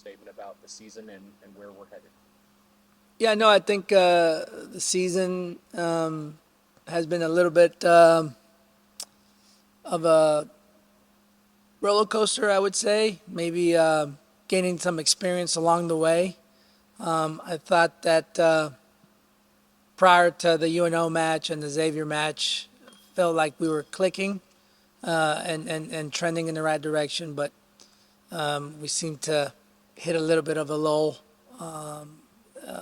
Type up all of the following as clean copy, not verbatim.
statement about the season and where we're headed. Yeah, no, I think the season has been a little bit of a roller coaster, I would say. Maybe gaining some experience along the way. I thought that prior to the UNO match and the Xavier match, felt like we were clicking and trending in the right direction, but we seemed to hit a little bit of a lull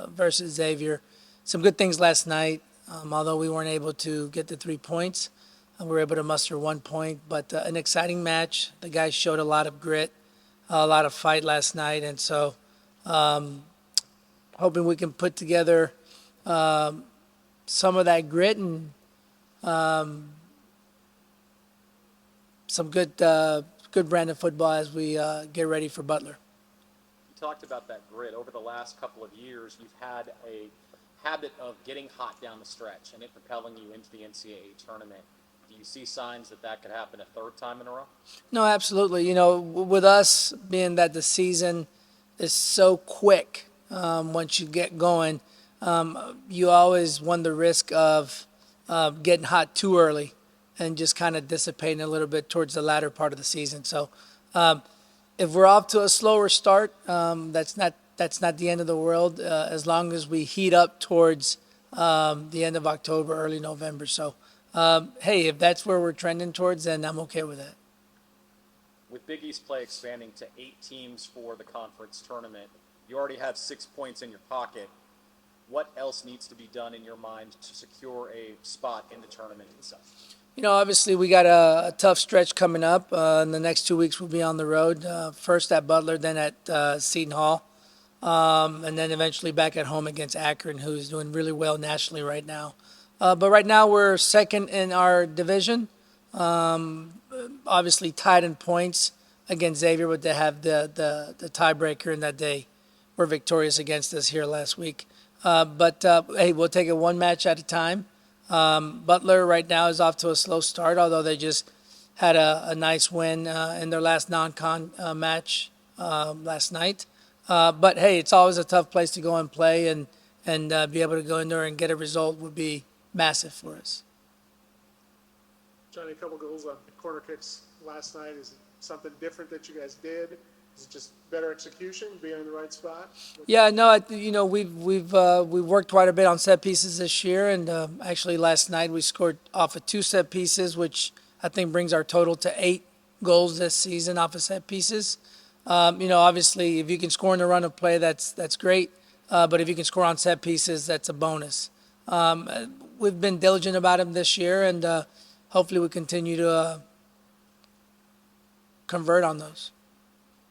versus Xavier. Some good things last night, although we weren't able to get the 3 points. We were able to muster 1 point, but an exciting match. The guys showed a lot of grit, a lot of fight last night, and so hoping we can put together some of that grit and some good brand of football as we get ready for Butler. You talked about that grit. Over the last couple of years, you've had a habit of getting hot down the stretch and it propelling you into the NCAA tournament. Do you see signs that that could happen a third time in a row? No, absolutely. You know, with us being that the season is so quick, once you get going, you always run the risk of getting hot too early and just kind of dissipating a little bit towards the latter part of the season. So, if we're off to a slower start, that's not the end of the world. As long as we heat up towards the end of October, early November. So, hey, if that's where we're trending towards, then I'm okay with that. With Big East play expanding to 8 teams for the conference tournament, you already have 6 points in your pocket. What else needs to be done in your mind to secure a spot in the tournament itself? You know, obviously we got a tough stretch coming up. In the next 2 weeks, we'll be on the road. First at Butler, then at Seton Hall, and then eventually back at home against Akron, who's doing really well nationally right now. But right now we're second in our division. Obviously tied in points against Xavier, but they have the tiebreaker in that they were victorious against us here last week. But hey, we'll take it one match at a time. Butler right now is off to a slow start, although they just had a nice win in their last non-con match last night. But hey, it's always a tough place to go and play, and be able to go in there and get a result would be massive for us. Johnny, a couple goals on corner kicks last night. Is it something different that you guys did? Is it just better execution, being in the right spot? Yeah, no, you know we've worked quite a bit on set pieces this year, and actually last night we scored off of 2 set pieces, which I think brings our total to 8 goals this season off of set pieces. You know, obviously if you can score in the run of play, that's great, but if you can score on set pieces, that's a bonus. We've been diligent about them this year, and hopefully we continue to convert on those.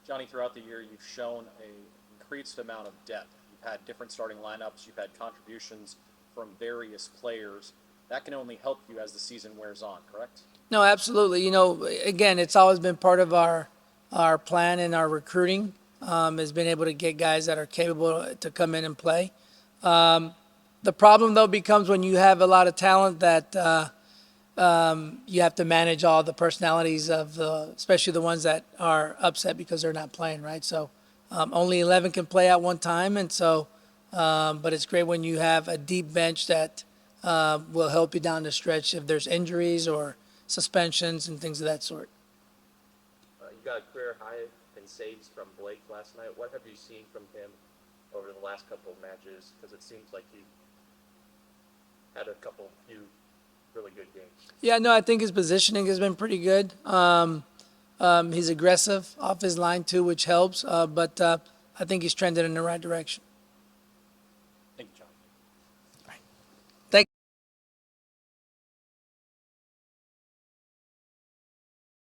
Johnny, throughout the year, you've shown an increased amount of depth. You've had different starting lineups. You've had contributions from various players. That can only help you as the season wears on, correct? No, absolutely. You know, again, it's always been part of our plan and our recruiting, has been able to get guys that are capable to come in and play. The problem, though, becomes when you have a lot of talent that you have to manage all the personalities of especially the ones that are upset because they're not playing, right? So only 11 can play at one time, and so, but it's great when you have a deep bench that will help you down the stretch if there's injuries or suspensions and things of that sort. You got a career high in saves from Blake last night. What have you seen from him over the last couple of matches? Because it seems like he had few really good games. Yeah, no, I think his positioning has been pretty good. He's aggressive off his line too, which helps. But I think he's trended in the right direction.